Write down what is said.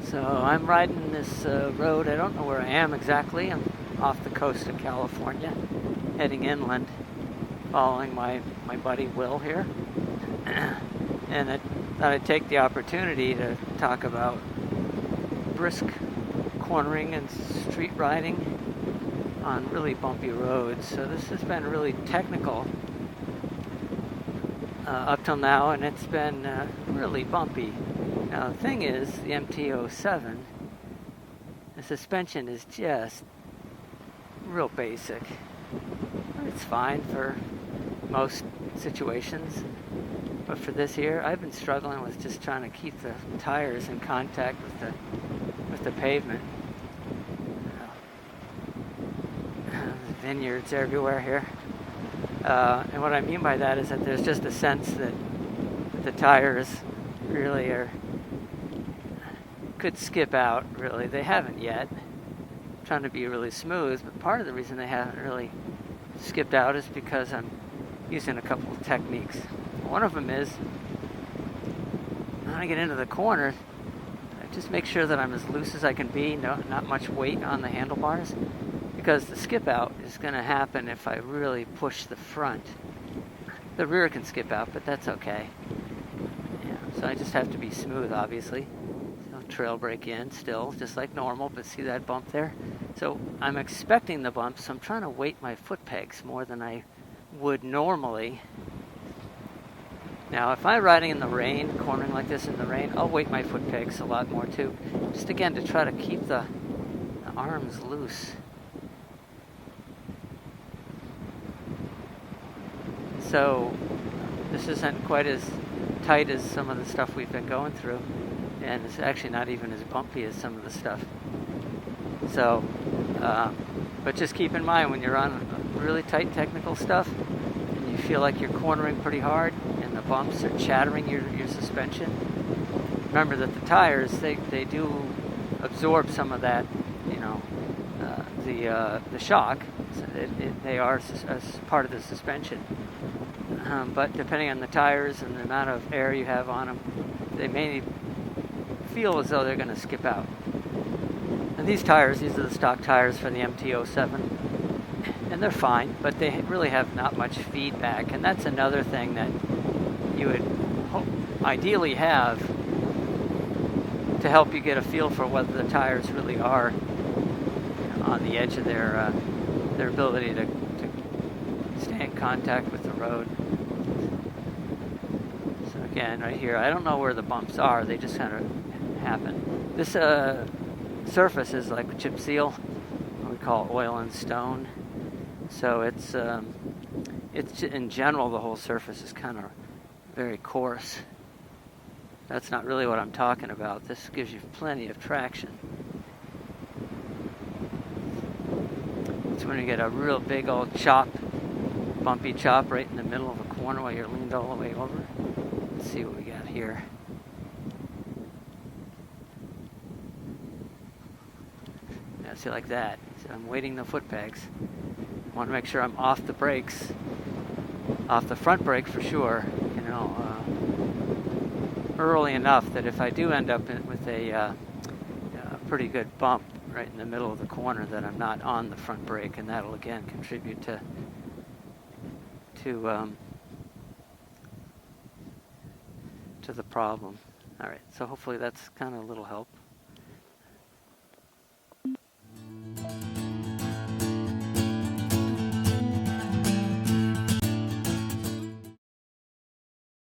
So I'm riding this road. I don't know where I am exactly. I'm off the coast of California, heading inland, following my buddy Will here. And I thought I'd take the opportunity to talk about brisk cornering and street riding on really bumpy roads. So this has been really technical up till now, and it's been really bumpy. Now the thing is, the MT-07, the suspension is just real basic. It's fine for most situations, but for this here, I've been struggling with just trying to keep the tires in contact with the pavement. There's vineyards everywhere here. And what I mean by that is that there's just a sense that the tires really could skip out, really. They haven't yet. I'm trying to be really smooth, but part of the reason they haven't really skipped out is because I'm using a couple of techniques. One of them is, when I get into the corner, I just make sure that I'm as loose as I can be, not much weight on the handlebars, because the skip out is going to happen if I really push the front. The rear can skip out, but that's okay. Yeah, so I just have to be smooth, obviously. So trail brake in still, just like normal, but see that bump there? So I'm expecting the bump, so I'm trying to weight my foot pegs more than I would normally. Now, if I'm riding in the rain, cornering like this in the rain, I'll weight my foot pegs a lot more too. Just again, to try to keep the arms loose. So this isn't quite as tight as some of the stuff we've been going through, and it's actually not even as bumpy as some of the stuff. So, but just keep in mind when you're on really tight technical stuff and you feel like you're cornering pretty hard and the bumps are chattering your suspension, remember that the tires, they do absorb some of that, the shock. So they are as part of the suspension. But depending on the tires and the amount of air you have on them, they may feel as though they're going to skip out. And these are the stock tires for the MT-07, and they're fine, but they really have not much feedback. And that's another thing that you would ideally have to help you get a feel for whether the tires really are on the edge of their ability to stay in contact with the road. So again, right here, I don't know where the bumps are. They just kind of happen. This surface is like chip seal. We call it oil and stone. So it's in general, the whole surface is kind of very coarse. That's not really what I'm talking about. This gives you plenty of traction. It's when you get a real big old bumpy chop right in the middle of a corner while you're leaned all the way over. Let's see what we got here. Yeah, see, like that. So I'm weighting the foot pegs. I want to make sure I'm off the brakes, off the front brake for sure, early enough that if I do end up with a pretty good bump right in the middle of the corner, that I'm not on the front brake, and that'll again contribute to the problem. All right, so hopefully that's kind of a little help.